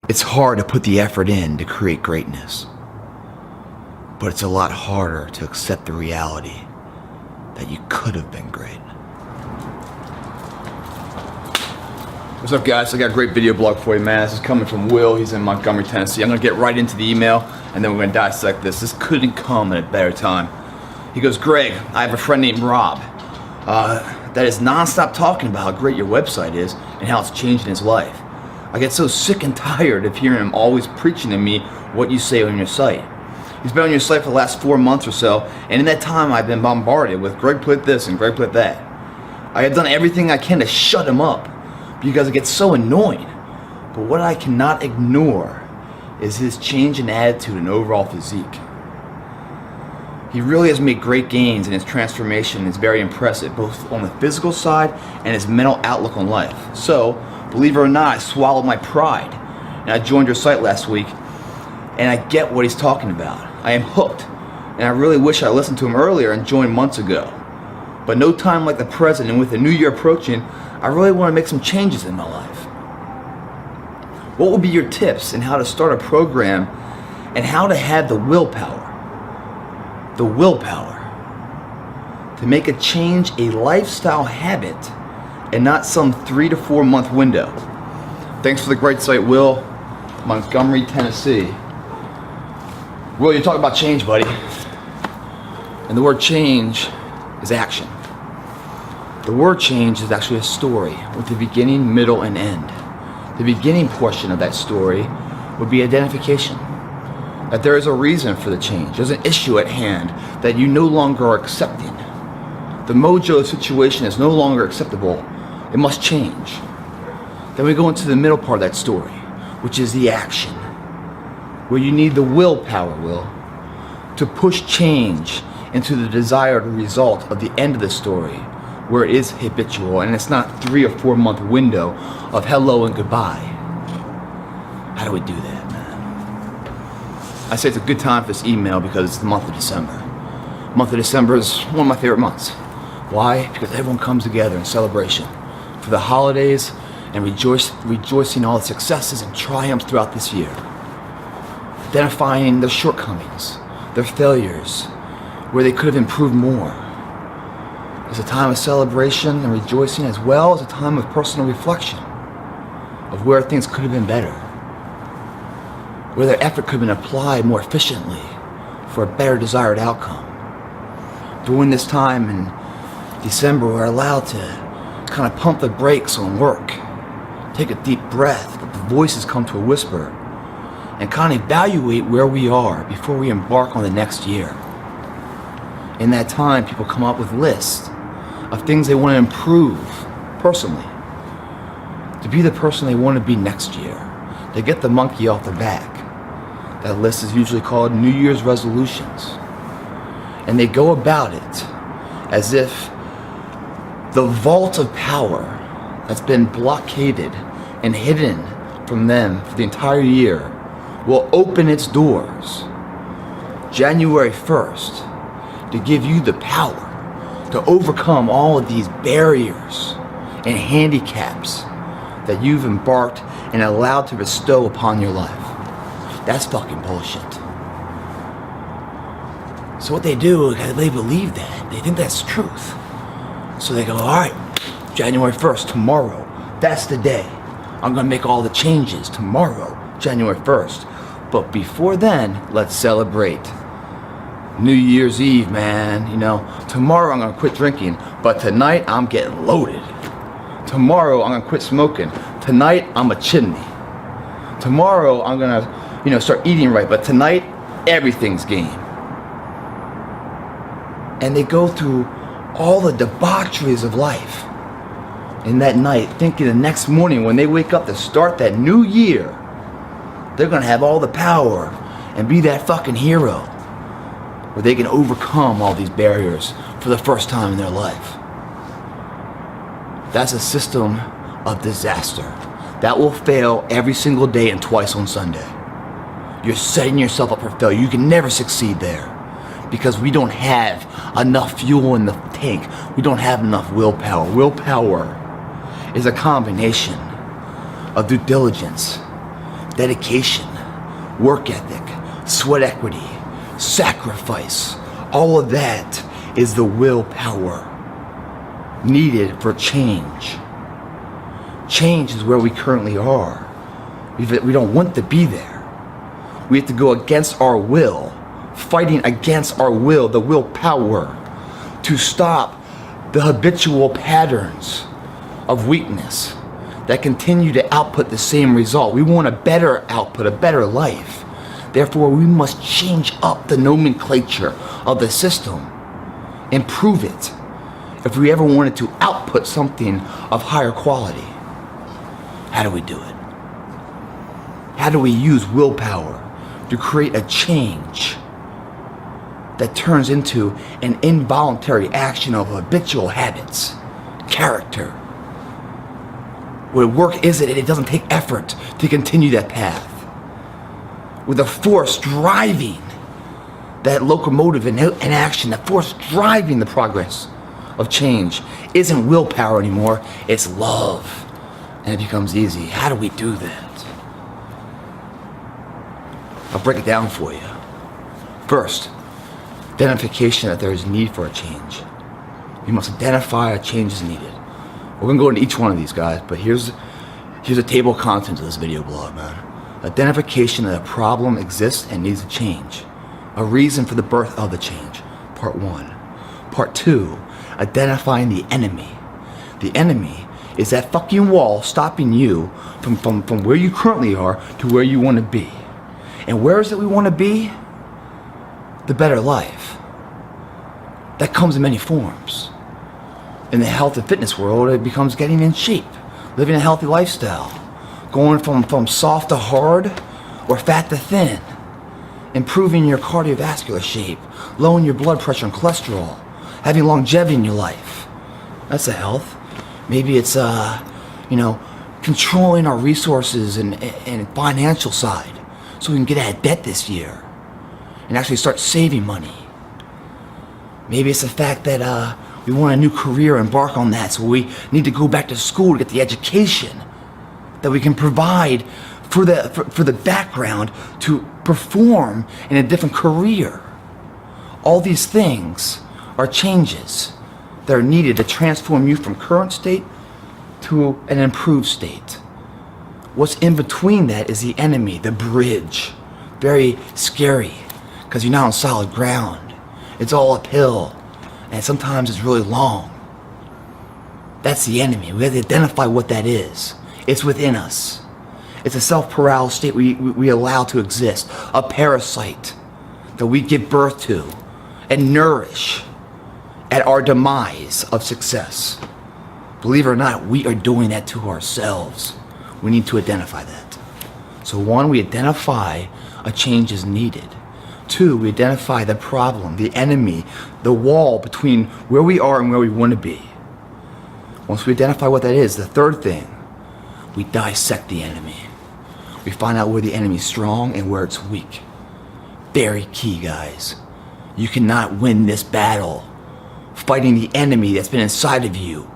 It's hard to put the effort in to create greatness, but it's a lot harder to accept the reality that you could have been great. What's up, guys? I got a great video blog for you, man. This is coming from Will. He's in Montgomery, Tennessee. I'm gonna get right into the email and then we're gonna dissect this. This couldn't come at a better time. He goes, Greg, I have a friend named Rob that is non-stop talking about how great your website is and how it's changing his life. I get so sick and tired of hearing him always preaching to me what you say on your site. He's been on your site for the last 4 months or so, and in that time I've been bombarded with Greg Plitt this and Greg Plitt that. I have done everything I can to shut him up because it gets so annoying. But what I cannot ignore is his change in attitude and overall physique. He really has made great gains, and his transformation is very impressive, both on the physical side and his mental outlook on life. So, believe it or not, I swallowed my pride, and I joined your site last week, and I get what he's talking about. I am hooked, and I really wish I listened to him earlier and joined months ago. But no time like the present, and with the new year approaching, I really want to make some changes in my life. What would be your tips in how to start a program and how to have the willpower to make a change a lifestyle habit and not some 3 to 4 month window? Thanks for the great site, Will, Montgomery, Tennessee. Will, you're talking about change, buddy. And the word change is action. The word change is actually a story with a beginning, middle, and end. The beginning portion of that story would be identification. That there is a reason for the change. There's an issue at hand that you no longer are accepting. The mojo situation is no longer acceptable. It must change. Then we go into the middle part of that story, which is the action, where you need the willpower, to push change into the desired result of the end of the story, where it is habitual and it's not 3 or 4 month window of hello and goodbye. How do we do that, man? I say it's a good time for this email because it's the month of December. The month of December is one of my favorite months. Why? Because everyone comes together in celebration for the holidays and rejoicing all the successes and triumphs throughout this year. Identifying their shortcomings, their failures, where they could have improved more. It's a time of celebration and rejoicing, as well as a time of personal reflection of where things could have been better, where their effort could have been applied more efficiently for a better desired outcome. During this time in December, we're allowed to kind of pump the brakes on work, take a deep breath, let the voices come to a whisper, and kind of evaluate where we are before we embark on the next year. In that time, people come up with lists of things they want to improve personally, to be the person they want to be next year. They get the monkey off their back. That list is usually called New Year's resolutions. And they go about it as if the vault of power that's been blockaded and hidden from them for the entire year will open its doors January 1st to give you the power to overcome all of these barriers and handicaps that you've embarked and allowed to bestow upon your life. That's fucking bullshit. So what they do, they believe that. They think that's the truth. So they go, all right, January 1st, tomorrow, that's the day. I'm gonna make all the changes tomorrow, January 1st. But before then, let's celebrate. New Year's Eve, man. You know, tomorrow I'm gonna quit drinking, but tonight I'm getting loaded. Tomorrow I'm gonna quit smoking. Tonight I'm a chimney. Tomorrow I'm gonna, start eating right, but tonight everything's game. And they go through all the debaucheries of life in that night, thinking the next morning when they wake up to start that new year, they're gonna have all the power and be that fucking hero, where they can overcome all these barriers for the first time in their life. That's a system of disaster that will fail every single day and twice on Sunday. You're setting yourself up for failure. You can never succeed there because we don't have enough fuel in the tank. We don't have enough willpower. Willpower is a combination of due diligence, dedication, work ethic, sweat equity, sacrifice. All of that is the willpower needed for change. Change is where we currently are. We don't want to be there. We have to go against our will, fighting against our will, the willpower, to stop the habitual patterns of weakness that continue to output the same result. We want a better output, a better life. Therefore, we must change up the nomenclature of the system, improve it, if we ever wanted to output something of higher quality. How do we do it? How do we use willpower to create a change that turns into an involuntary action of habitual habits, character, where work is it and it doesn't take effort to continue that path, with a force driving that locomotive in action, that force driving the progress of change isn't willpower anymore, it's love. And it becomes easy. How do we do that? I'll break it down for you. First, identification that there is need for a change. You must identify a change is needed. We're gonna go into each one of these, guys, but here's a table of contents of this video blog, man. Identification that a problem exists and needs a change. A reason for the birth of the change. Part 1. Part 2, identifying the enemy. The enemy is that fucking wall stopping you from where you currently are to where you want to be. And where is it we want to be? The better life. That comes in many forms. In the health and fitness world, it becomes getting in shape, living a healthy lifestyle, going from soft to hard or fat to thin, improving your cardiovascular shape, lowering your blood pressure and cholesterol, having longevity in your life. That's a health. Maybe it's controlling our resources and financial side so we can get out of debt this year and actually start saving money. Maybe it's the fact that we want a new career, embark on that, so we need to go back to school to get the education that we can provide for the background to perform in a different career. All these things are changes that are needed to transform you from current state to an improved state. What's in between that is the enemy, the bridge. Very scary, because you're not on solid ground. It's all uphill, and sometimes it's really long. That's the enemy. We have to identify what that is. It's within us. It's a self-paralysis state we allow to exist, a parasite that we give birth to and nourish at our demise of success. Believe it or not, we are doing that to ourselves. We need to identify that. So 1, we identify a change is needed. 2, we identify the problem, the enemy, the wall between where we are and where we want to be. Once we identify what that is, the third thing, we dissect the enemy. We find out where the enemy is strong and where it's weak. Very key, guys. You cannot win this battle fighting the enemy that's been inside of you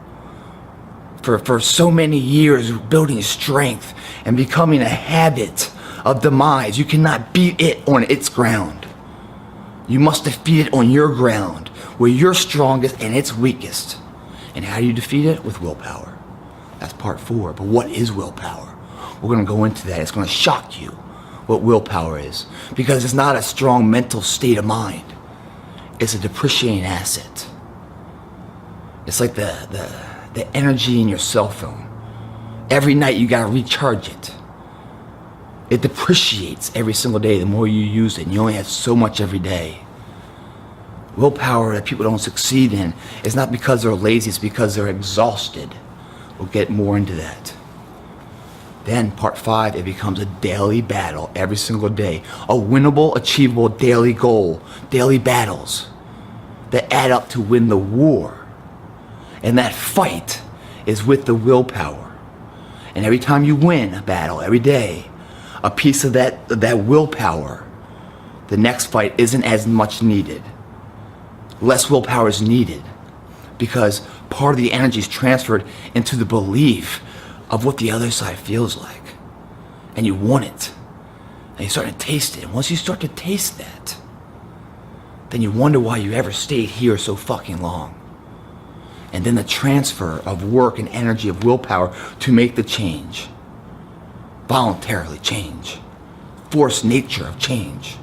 for so many years, building strength and becoming a habit of demise. You cannot beat it on its ground. You must defeat it on your ground, where you're strongest and it's weakest. And how do you defeat it? With willpower. That's part 4. But what is willpower? We're going to go into that. It's going to shock you what willpower is, because it's not a strong mental state of mind. It's a depreciating asset. It's like the energy in your cell phone. Every night you gotta recharge it. It depreciates every single day the more you use it, and you only have so much every day. Willpower that people don't succeed in is not because they're lazy, it's because they're exhausted. We'll get more into that. Then part 5, it becomes a daily battle every single day. A winnable, achievable daily goal, daily battles that add up to win the war. And that fight is with the willpower. And every time you win a battle, every day, a piece of that willpower, the next fight isn't as much needed. Less willpower is needed because part of the energy is transferred into the belief of what the other side feels like. And you want it. And you start to taste it. And once you start to taste that, then you wonder why you ever stayed here so fucking long. And then the transfer of work and energy of willpower to make the change. Voluntarily change. Forced nature of change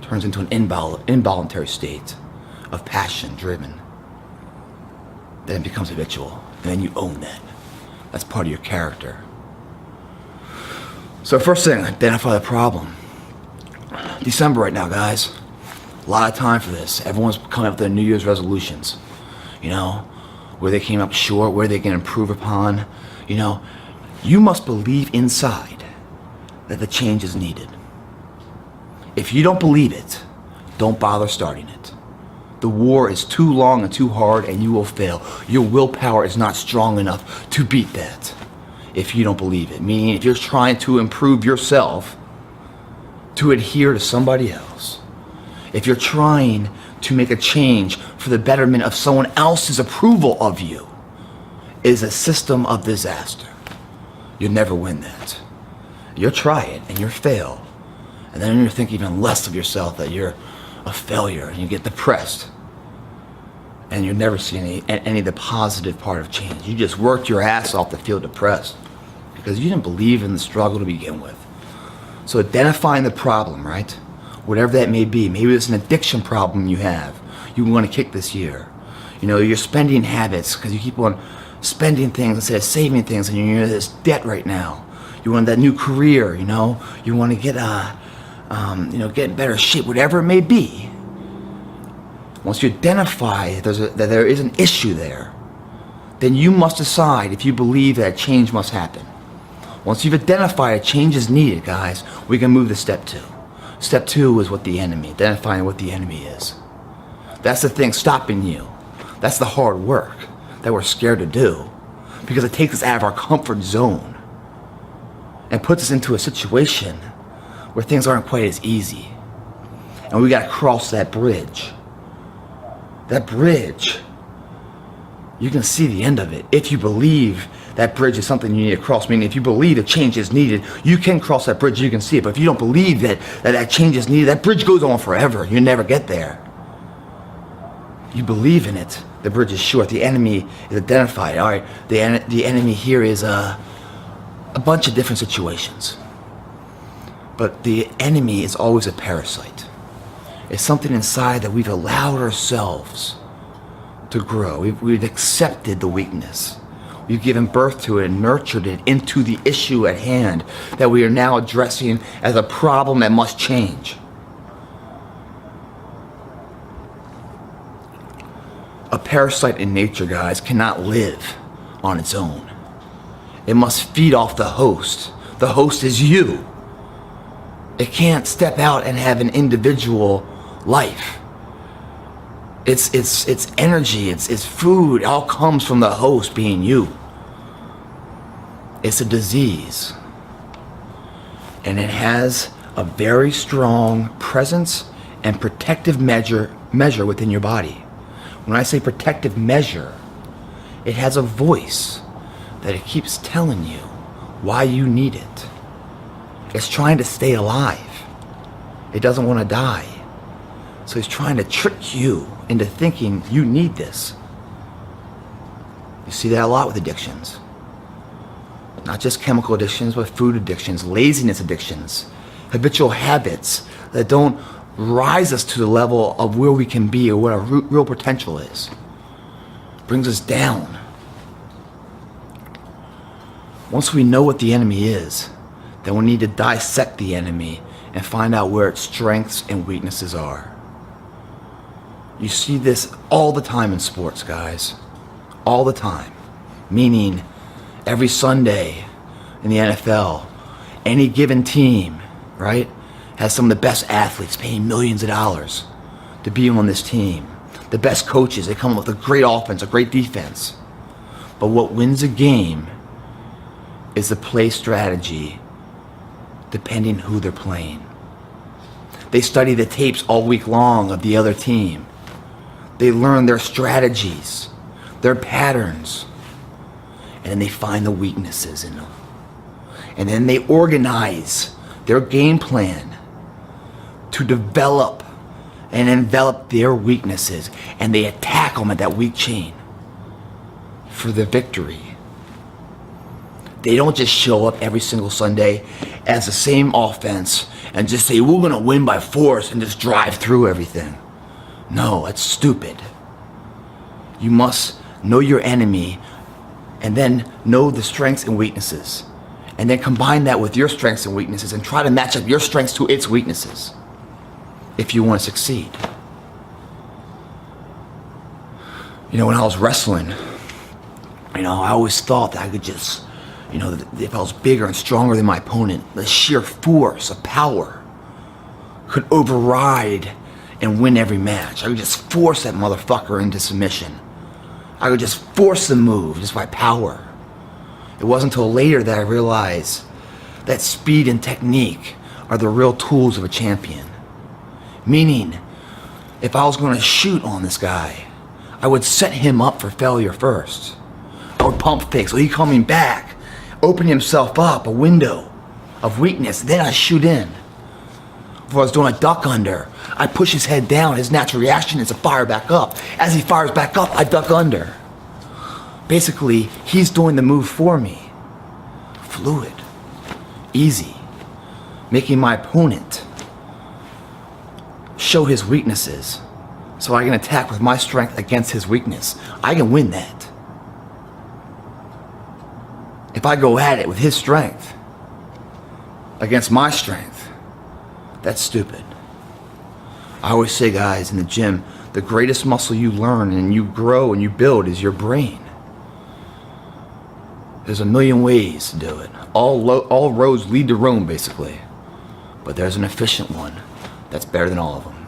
turns into an involuntary state of passion driven. Then it becomes habitual. And then you own that. That's part of your character. So first thing, identify the problem. December right now, guys. A lot of time for this. Everyone's coming up with their New Year's resolutions. You know, where they came up short, where they can improve upon. You know, you must believe inside that the change is needed. If you don't believe it, don't bother starting it. The war is too long and too hard, and you will fail. Your willpower is not strong enough to beat that if you don't believe it. Meaning, if you're trying to improve yourself to adhere to somebody else, if you're trying to make a change for the betterment of someone else's approval of you, it is a system of disaster. You'll never win that. You'll try it and you'll fail. And then you think even less of yourself, that you're a failure, and you get depressed. And you'll never see any of the positive part of change. You just worked your ass off to feel depressed because you didn't believe in the struggle to begin with. So identifying the problem, right? Whatever that may be. Maybe it's an addiction problem you have. You want to kick this year. You know, your spending habits, because you keep on spending things instead of saving things, and you're in this debt right now. You want that new career, you know. You want to get, get in better shape, whatever it may be. Once you identify that there is an issue there, then you must decide if you believe that change must happen. Once you've identified a change is needed, guys, we can move to step 2. Step 2 is identifying what the enemy is. That's the thing stopping you. That's the hard work that we're scared to do, because it takes us out of our comfort zone and puts us into a situation where things aren't quite as easy. And we gotta cross that bridge. That bridge, you can see the end of it. If you believe that bridge is something you need to cross, meaning if you believe that change is needed, you can cross that bridge, you can see it. But if you don't believe that change is needed, that bridge goes on forever. You never get there. You believe in it, the bridge is short. The enemy is identified. All right, the enemy here is a bunch of different situations. But the enemy is always a parasite. It's something inside that we've allowed ourselves to grow. We've accepted the weakness. We've given birth to it and nurtured it into the issue at hand that we are now addressing as a problem that must change. A parasite in nature, guys, cannot live on its own. It must feed off the host. The host is you. It can't step out and have an individual life. It's energy, it's food, it all comes from the host being you. It's a disease. And it has a very strong presence and protective measure within your body. When I say protective measure, it has a voice that it keeps telling you why you need it. It's trying to stay alive. It doesn't want to die. So it's trying to trick you into thinking you need this. You see that a lot with addictions. Not just chemical addictions, but food addictions, laziness addictions, habitual habits that don't rise us to the level of where we can be or what our real potential is. Brings us down. Once we know what the enemy is, then we need to dissect the enemy and find out where its strengths and weaknesses are. You see this all the time in sports, guys. All the time. Meaning, every Sunday in the NFL, any given team, right, has some of the best athletes paying millions of dollars to be on this team. The best coaches, they come up with a great offense, a great defense. But what wins a game is the play strategy depending who they're playing. They study the tapes all week long of the other team. They learn their strategies, their patterns, and then they find the weaknesses in them. And then they organize their game plan to develop and envelop their weaknesses, and they attack them at that weak chain for the victory. They don't just show up every single Sunday as the same offense and just say, we're gonna win by force and just drive through everything. No, that's stupid. You must know your enemy and then know the strengths and weaknesses, and then combine that with your strengths and weaknesses and try to match up your strengths to its weaknesses if you want to succeed. You know, when I was wrestling, you know, I always thought that I could just, you know, if I was bigger and stronger than my opponent, the sheer force of power could override and win every match. I could just force that motherfucker into submission. I could just force the move just by power. It wasn't until later that I realized that speed and technique are the real tools of a champion. Meaning, if I was going to shoot on this guy, I would set him up for failure first. I would pump fake, so he coming back, open himself up, a window of weakness, then I shoot in. If I was doing a duck under, I push his head down, his natural reaction is to fire back up. As he fires back up, I duck under. Basically, he's doing the move for me. Fluid, easy, making my opponent show his weaknesses so I can attack with my strength against his weakness. I can win that. If I go at it with his strength against my strength, that's stupid. I always say, guys, in the gym, the greatest muscle you learn and you grow and you build is your brain. There's a million ways to do it. All roads lead to Rome, basically. But there's an efficient one that's better than all of them.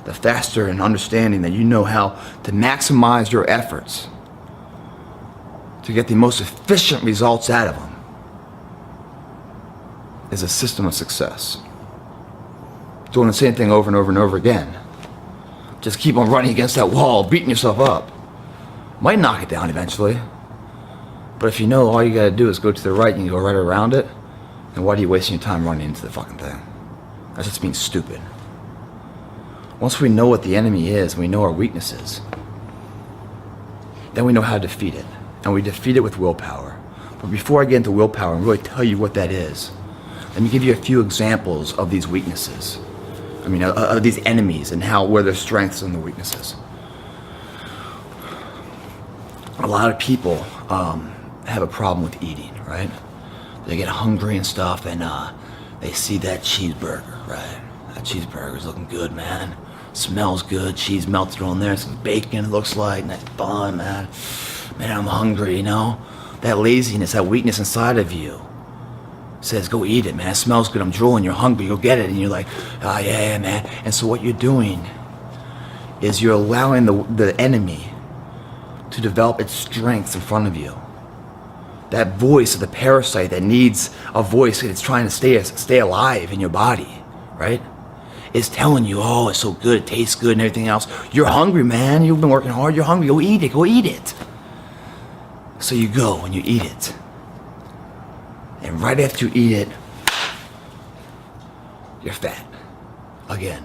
The faster and understanding that you know how to maximize your efforts to get the most efficient results out of them is a system of success. Doing the same thing over and over and over again. Just keep on running against that wall, beating yourself up. Might knock it down eventually. But if you know all you gotta do is go to the right and you go right around it, then why are you wasting your time running into the fucking thing? That's just being stupid. Once we know what the enemy is, we know our weaknesses, then we know how to defeat it. And we defeat it with willpower. But before I get into willpower and really tell you what that is, let me give you a few examples of these weaknesses. Of these enemies and where their strengths and their weaknesses. A lot of people have a problem with eating, right? They get hungry and stuff, and they see that cheeseburger, right? That cheeseburger's looking good, man. Smells good, cheese melted on there, some bacon, it looks like, nice bun, man. Man, I'm hungry, you know? That laziness, that weakness inside of you says, go eat it, man. It smells good, I'm drooling, you're hungry, go get it. And you're like, oh yeah, man. And so what you're doing is you're allowing the enemy to develop its strengths in front of you. That voice of the parasite that needs a voice that's trying to stay alive in your body, right? Is telling you, oh, it's so good, it tastes good and everything else. You're hungry, man. You've been working hard, you're hungry, go eat it, go eat it. So you go and you eat it. And right after you eat it, you're fat. Again.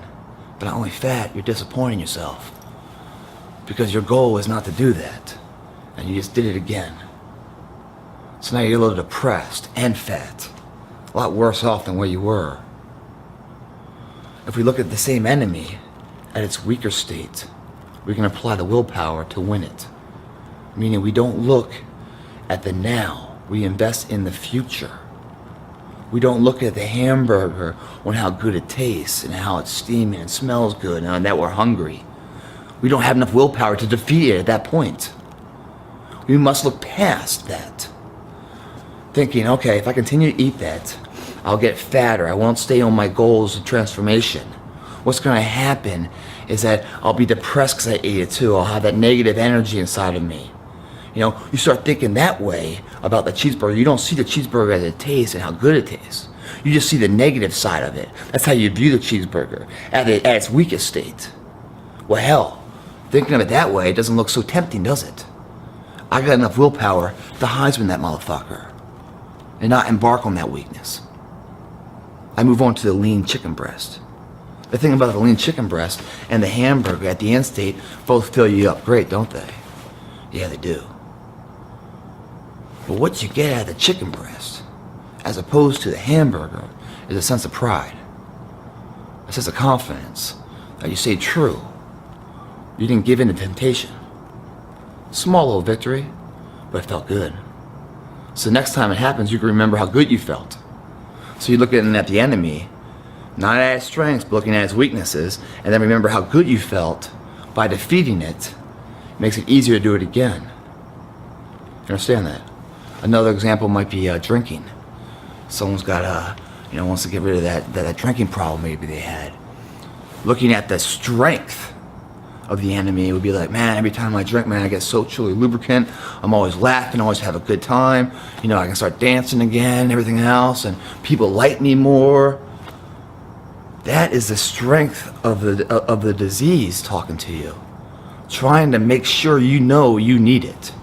But not only fat, you're disappointing yourself. Because your goal is not to do that. And you just did it again. So now you're a little depressed and fat. A lot worse off than where you were. If we look at the same enemy at its weaker state, we can apply the willpower to win it. Meaning we don't look at the now. We invest in the future. We don't look at the hamburger on how good it tastes and how it's steaming and smells good and that we're hungry. We don't have enough willpower to defeat it at that point. We must look past that. Thinking, okay, if I continue to eat that, I'll get fatter. I won't stay on my goals of transformation. What's going to happen is that I'll be depressed because I ate it too. I'll have that negative energy inside of me. You know, you start thinking that way about the cheeseburger. You don't see the cheeseburger as it tastes and how good it tastes. You just see the negative side of it. That's how you view the cheeseburger at its weakest state. Well, hell, thinking of it that way, it doesn't look so tempting, does it? I got enough willpower to Heisman that motherfucker and not embark on that weakness. I move on to the lean chicken breast. The thing about the lean chicken breast and the hamburger at the end state both fill you up great, don't they? Yeah, they do. But what you get out of the chicken breast, as opposed to the hamburger, is a sense of pride, a sense of confidence that you stayed true. You didn't give in to temptation. Small little victory, but it felt good. So next time it happens, you can remember how good you felt. So you look at the enemy, not at its strengths, but looking at its weaknesses, and then remember how good you felt by defeating it. It makes it easier to do it again. You understand that? Another example might be drinking. Someone's got wants to get rid of that drinking problem maybe they had. Looking at the strength of the enemy, it would be like, man, every time I drink, man, I get so truly lubricant. I'm always laughing, always have a good time. I can start dancing again, everything else, and people like me more. That is the strength of the disease talking to you, trying to make sure you know you need it,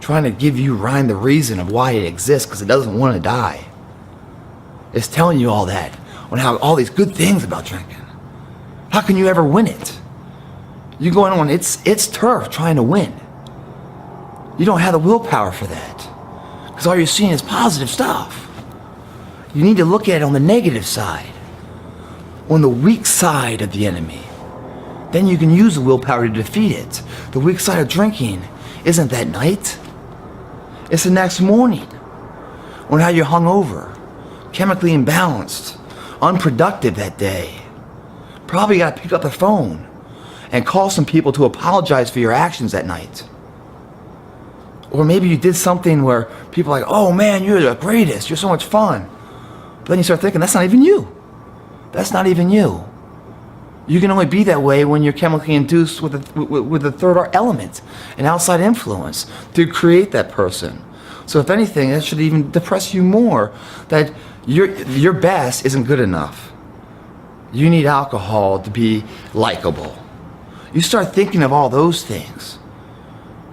trying to give you the reason of why it exists, because it doesn't want to die. It's telling you all that, on how all these good things about drinking. How can you ever win it? You're going on its turf trying to win. You don't have the willpower for that, because all you're seeing is positive stuff. You need to look at it on the negative side, on the weak side of the enemy. Then you can use the willpower to defeat it. The weak side of drinking isn't that night. It's the next morning, on how you're hungover, chemically imbalanced, unproductive that day. Probably got to pick up the phone and call some people to apologize for your actions that night. Or maybe you did something where people are like, oh man, you're the greatest, you're so much fun. But then you start thinking, that's not even you. That's not even you. You can only be that way when you're chemically induced with the third element, an outside influence, to create that person. So if anything, that should even depress you more, that your best isn't good enough. You need alcohol to be likable. You start thinking of all those things.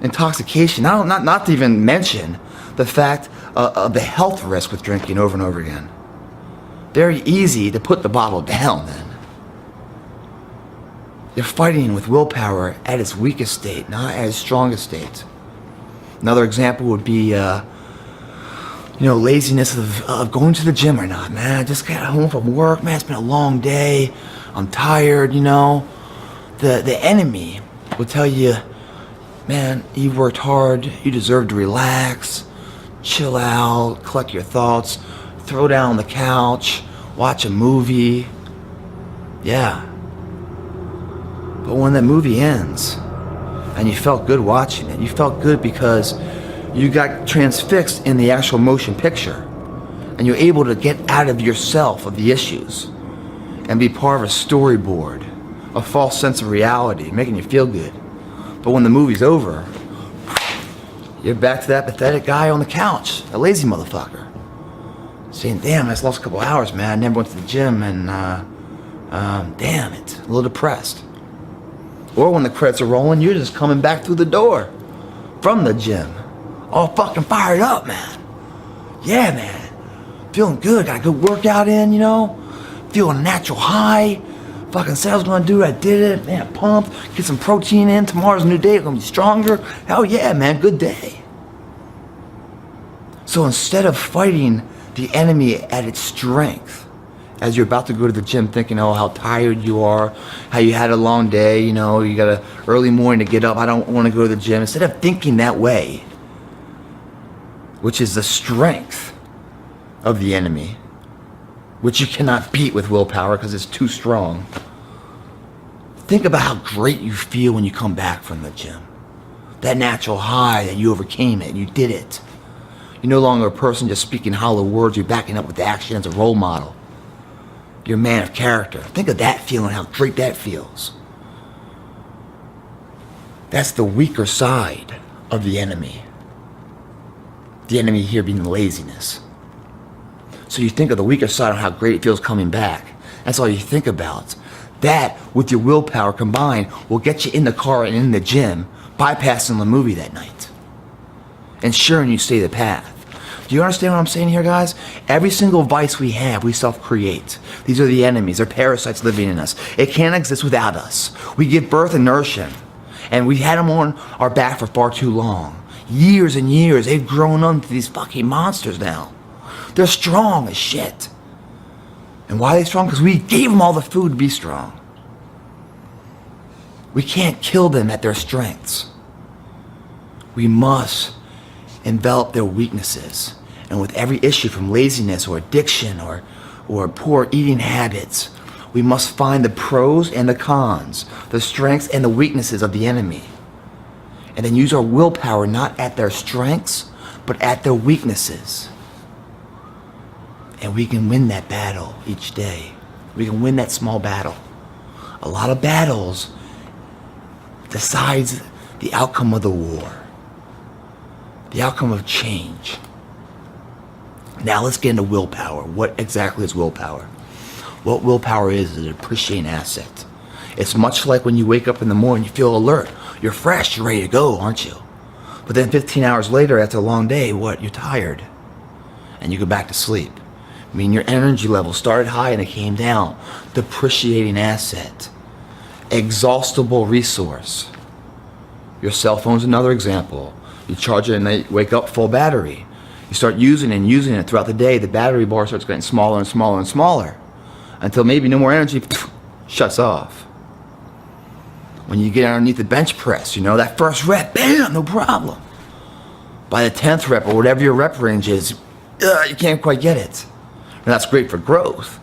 Intoxication, not to even mention the fact of the health risk with drinking over and over again. Very easy to put the bottle down then. You're fighting with willpower at its weakest state, not at its strongest state. Another example would be laziness of going to the gym or not. Man, I just got home from work. Man, it's been a long day. I'm tired, The enemy will tell you, man, you worked hard. You deserve to relax, chill out, collect your thoughts, throw down on the couch, watch a movie. Yeah. But when that movie ends and you felt good watching it, you felt good because you got transfixed in the actual motion picture, and you're able to get out of yourself of the issues and be part of a storyboard, a false sense of reality, making you feel good. But when the movie's over, you're back to that pathetic guy on the couch, a lazy motherfucker, saying, damn, I just lost a couple hours, man. I never went to the gym, and damn it, a little depressed. Or when the credits are rolling, you're just coming back through the door from the gym, all fucking fired up, man. Yeah, man, feeling good, got a good workout in, feeling a natural high. Fucking said I was gonna do it, I did it, man, pumped, get some protein in, tomorrow's a new day, I'm gonna be stronger. Hell yeah, man, good day. So instead of fighting the enemy at its strength, as you're about to go to the gym thinking, oh, how tired you are, how you had a long day, you got an early morning to get up, I don't want to go to the gym. Instead of thinking that way, which is the strength of the enemy, which you cannot beat with willpower because it's too strong, think about how great you feel when you come back from the gym. That natural high that you overcame it, you did it. You're no longer a person just speaking hollow words, you're backing up with action as a role model. You're a man of character. Think of that feeling, how great that feels. That's the weaker side of the enemy. The enemy here being laziness. So you think of the weaker side of how great it feels coming back. That's all you think about. That, with your willpower combined, will get you in the car and in the gym, bypassing the movie that night, ensuring you stay the path. Do you understand what I'm saying here, guys? Every single vice we have, we self-create. These are the enemies. They're parasites living in us. It can't exist without us. We give birth and nourish them. And we've had them on our back for far too long. Years and years. They've grown into these fucking monsters now. They're strong as shit. And why are they strong? Because we gave them all the food to be strong. We can't kill them at their strengths. We must envelop their weaknesses. And with every issue from laziness or addiction or poor eating habits, we must find the pros and the cons, the strengths and the weaknesses of the enemy. And then use our willpower not at their strengths, but at their weaknesses. And we can win that battle each day. We can win that small battle. A lot of battles decides the outcome of the war. The outcome of change. Now let's get into willpower. What exactly is willpower? What willpower is an appreciating asset. It's much like when you wake up in the morning, you feel alert. You're fresh, you're ready to go, aren't you? But then 15 hours later, after a long day, what? You're tired. And you go back to sleep. I mean, your energy level started high and it came down. Depreciating asset. Exhaustible resource. Your cell phone's another example. You charge it and they wake up full battery. You start using it throughout the day. The battery bar starts getting smaller and smaller and smaller until maybe no more energy shuts off. When you get underneath the bench press, that first rep, bam, no problem. By the 10th rep or whatever your rep range is, you can't quite get it. And that's great for growth.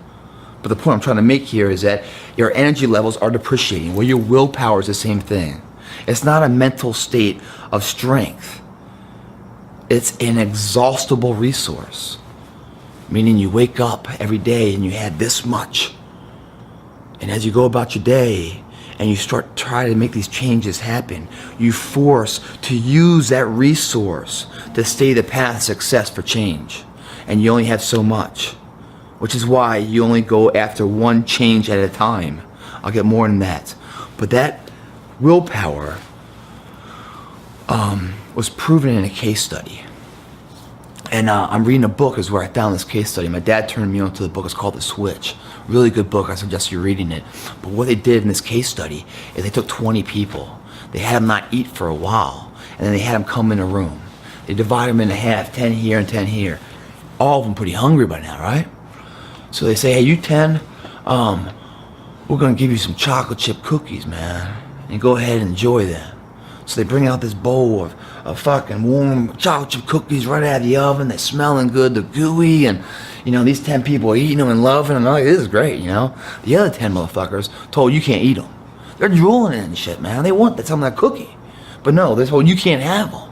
But the point I'm trying to make here is that your energy levels are depreciating, where your willpower is the same thing. It's not a mental state of strength. It's an exhaustible resource. Meaning you wake up every day and you have this much. And as you go about your day and you start trying to make these changes happen, you force to use that resource to stay the path of success for change. And you only have so much. Which is why you only go after one change at a time. I'll get more in that. But that willpower was proven in a case study. And I'm reading a book is where I found this case study. My dad turned me on to the book. It's called The Switch. Really good book. I suggest you reading it. But what they did in this case study is they took 20 people. They had them not eat for a while. And then they had them come in a room. They divided them into half, 10 here and 10 here. All of them pretty hungry by now, right? So they say, hey, you 10, we're going to give you some chocolate chip cookies, man. And go ahead and enjoy them. So they bring out this bowl of fucking warm chocolate chip cookies right out of the oven. They're smelling good, they're gooey, and these 10 people are eating them and loving them. Like, this is great, The other 10 motherfuckers told you can't eat them. They're drooling in and shit, man. They want some of that cookie. But no, they're told you can't have them.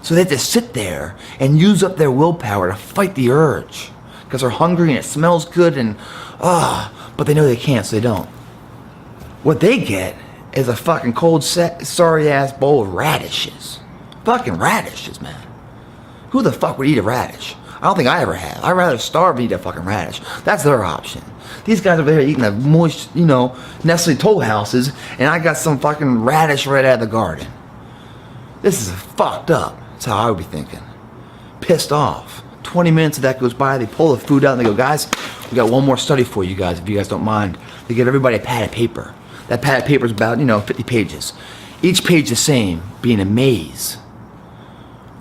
So they have to sit there and use up their willpower to fight the urge. Because they're hungry and it smells good and, but they know they can't, so they don't. What they get is a fucking cold, sorry-ass bowl of radishes. Fucking radishes, man. Who the fuck would eat a radish? I don't think I ever have. I'd rather starve than eat a fucking radish. That's their option. These guys over there eating the moist, Nestle Toll Houses, and I got some fucking radish right out of the garden. This is fucked up. That's how I would be thinking. Pissed off. 20 minutes of that goes by, they pull the food out and they go, guys, we got one more study for you guys, if you guys don't mind. They give everybody a pad of paper. That pad of paper is about, 50 pages. Each page the same, being a maze.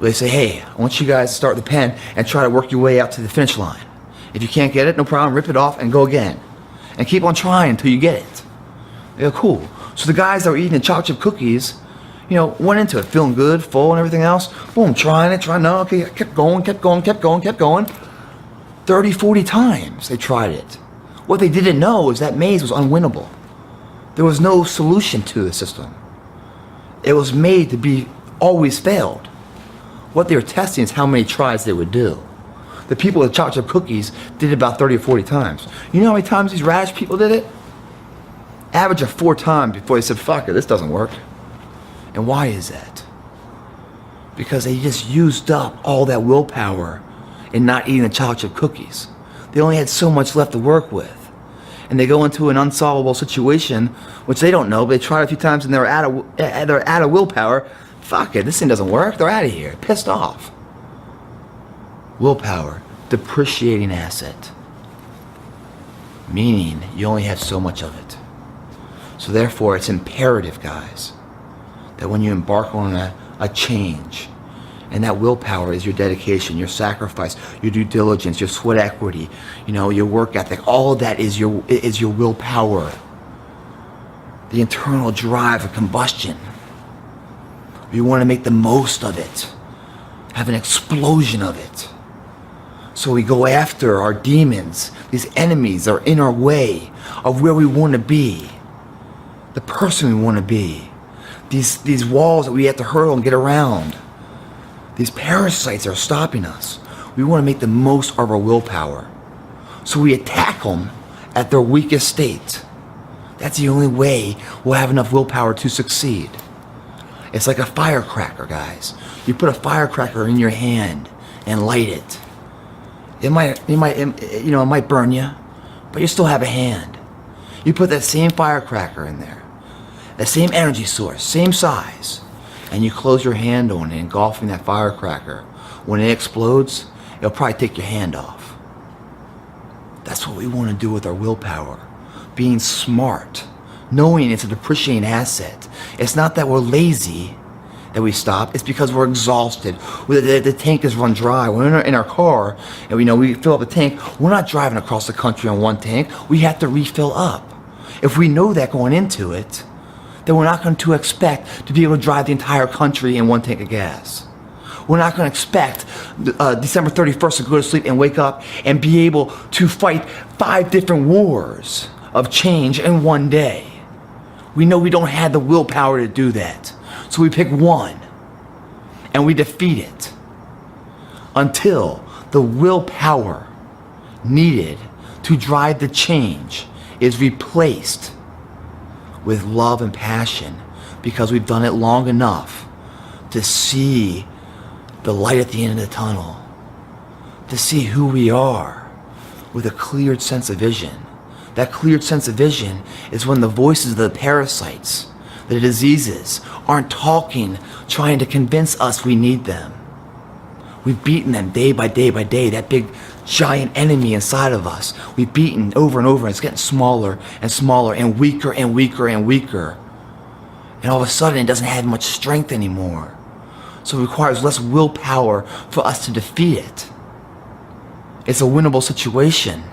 They say, hey, I want you guys to start with the pen and try to work your way out to the finish line. If you can't get it, no problem, rip it off and go again. And keep on trying until you get it. They go, cool. So the guys that were eating the chocolate chip cookies, went into it feeling good, full and everything else. Boom, trying, no, okay, kept going. 30, 40 times they tried it. What they didn't know is that maze was unwinnable. There was no solution to the system. It was made to be always failed. What they were testing is how many tries they would do. The people with chocolate chip cookies did it about 30 or 40 times. You know how many times these radish people did it? Average of 4 times before they said, fuck it, this doesn't work. And why is that? Because they just used up all that willpower in not eating the chocolate chip cookies. They only had so much left to work with. And they go into an unsolvable situation, which they don't know, but they try it a few times and they're out of willpower. Fuck it, this thing doesn't work. They're out of here, pissed off. Willpower, depreciating asset. Meaning you only have so much of it. So therefore it's imperative, guys, that when you embark on a change, and that willpower is your dedication, your sacrifice, your due diligence, your sweat equity, your work ethic, all of that is your willpower. The internal drive of combustion. You want to make the most of it. Have an explosion of it. So we go after our demons, these enemies that are in our way of where we want to be, the person we want to be, these walls that we have to hurdle and get around, these parasites that are stopping us. We want to make the most of our willpower. So we attack them at their weakest state. That's the only way we'll have enough willpower to succeed. It's like a firecracker, guys. You put a firecracker in your hand and light it. It might burn you, but you still have a hand. You put that same firecracker in there, the same energy source, same size, and you close your hand on it, engulfing that firecracker. When it explodes, it'll probably take your hand off. That's what we want to do with our willpower. Being smart, knowing it's a depreciating asset. It's not that we're lazy that we stop, it's because we're exhausted. The tank is run dry. We're in our car and we fill up the tank. We're not driving across the country on one tank. We have to refill up. If we know that going into it, then we're not going to expect to be able to drive the entire country in one tank of gas. We're not going to expect December 31st to go to sleep and wake up and be able to fight 5 different wars of change in one day. We know we don't have the willpower to do that. So we pick one and we defeat it until the willpower needed to drive the change is replaced with love and passion, because we've done it long enough to see the light at the end of the tunnel, to see who we are with a cleared sense of vision. That cleared sense of vision is when the voices of the parasites, the diseases, aren't talking, trying to convince us we need them. We've beaten them day by day by day, that big giant enemy inside of us. We've beaten over and over, and it's getting smaller and smaller and weaker and weaker and weaker. And all of a sudden it doesn't have much strength anymore. So it requires less willpower for us to defeat it. It's a winnable situation.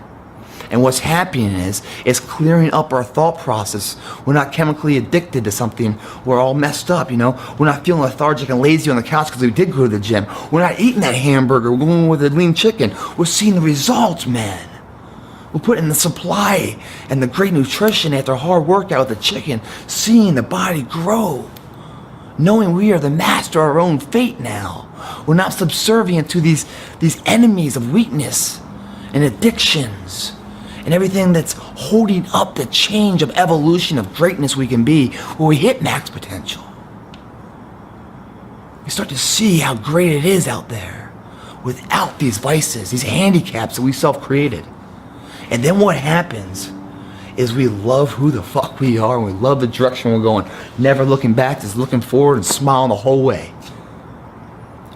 And what's happening is clearing up our thought process. We're not chemically addicted to something. We're all messed up, We're not feeling lethargic and lazy on the couch because we did go to the gym. We're not eating that hamburger. We're going with the lean chicken. We're seeing the results, man. We're putting the supply and the great nutrition after a hard workout with the chicken, seeing the body grow, knowing we are the master of our own fate now. We're not subservient to these enemies of weakness and addictions and everything that's holding up the change of evolution of greatness we can be where we hit max potential. We start to see how great it is out there without these vices, these handicaps that we self-created. And then what happens is we love who the fuck we are, and we love the direction we're going, never looking back, just looking forward and smiling the whole way.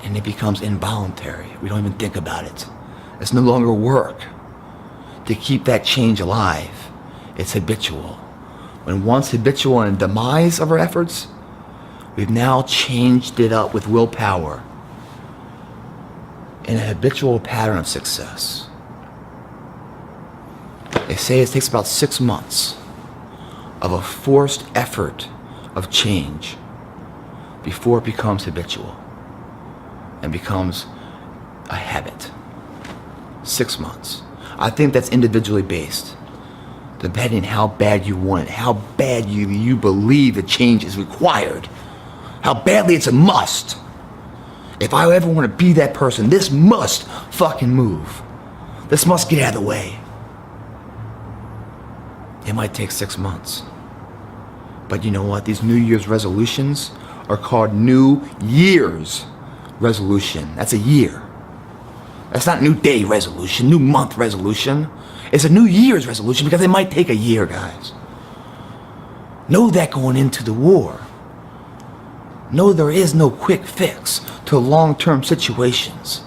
And it becomes involuntary. We don't even think about it. It's no longer work to keep that change alive. It's habitual. When once habitual and demise of our efforts, we've now changed it up with willpower in a habitual pattern of success. They say it takes about 6 months of a forced effort of change before it becomes habitual and becomes a habit. 6 months. I think that's individually based, depending how bad you want it, how bad you believe the change is required, how badly it's a must. If I ever want to be that person, this must fucking move. This must get out of the way. It might take 6 months. But you know what? These New Year's resolutions are called New Year's resolution. That's a year. That's not new day resolution, new month resolution. It's a New Year's resolution because it might take a year, guys. Know that going into the war. Know there is no quick fix to long-term situations.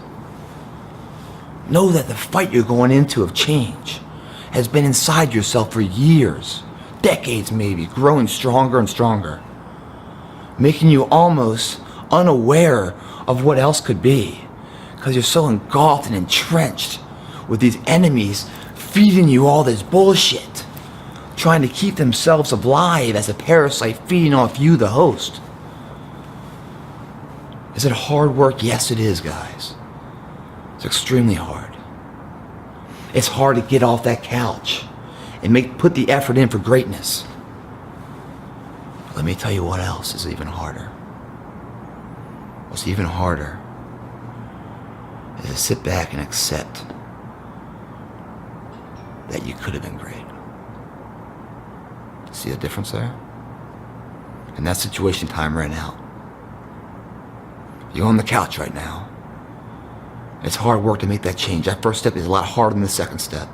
Know that the fight you're going into of change has been inside yourself for years, decades maybe, growing stronger and stronger, making you almost unaware of what else could be, because you're so engulfed and entrenched with these enemies feeding you all this bullshit, trying to keep themselves alive as a parasite feeding off you, the host. Is it hard work? Yes, it is, guys. It's extremely hard. It's hard to get off that couch and put the effort in for greatness. Let me tell you what else is even harder. What's even harder is to sit back and accept that you could have been great. See the difference there? In that situation, time ran out. You're on the couch right now. It's hard work to make that change. That first step is a lot harder than the second step.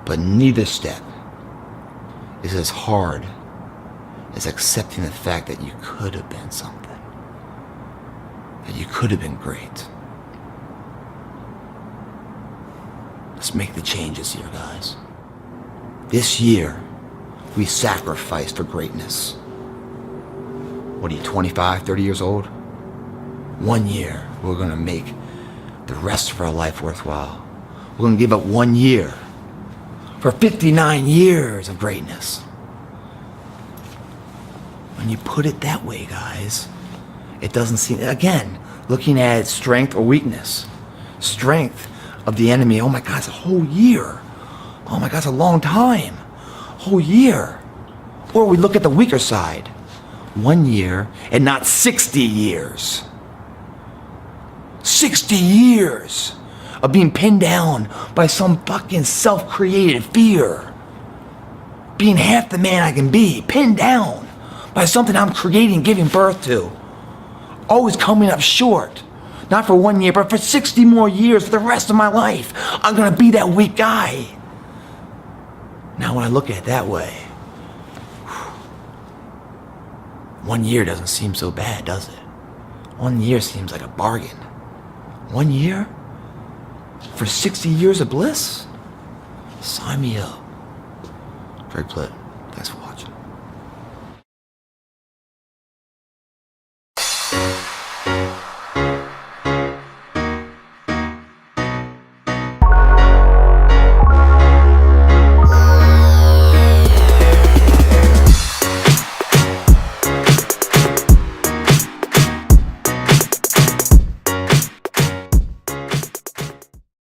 But neither step is as hard as accepting the fact that you could have been something. That you could have been great. Let's make the changes here, guys. This year, we sacrificed for greatness. What are you, 25, 30 years old? 1 year, we're gonna make the rest of our life worthwhile. We're gonna give up 1 year for 59 years of greatness. When you put it that way, guys, it doesn't seem, again, looking at its strength or weakness. Strength of the enemy, oh my God, it's a whole year. Oh my God, it's a long time. Whole year. Or we look at the weaker side. 1 year and not 60 years. 60 years of being pinned down by some fucking self-created fear. Being half the man I can be, pinned down by something I'm creating, giving birth to. Always coming up short. Not for 1 year, but for 60 more years, for the rest of my life. I'm gonna be that weak guy. Now when I look at it that way, 1 year doesn't seem so bad, does it? 1 year seems like a bargain. 1 year? For 60 years of bliss? Sign me up. Plitt.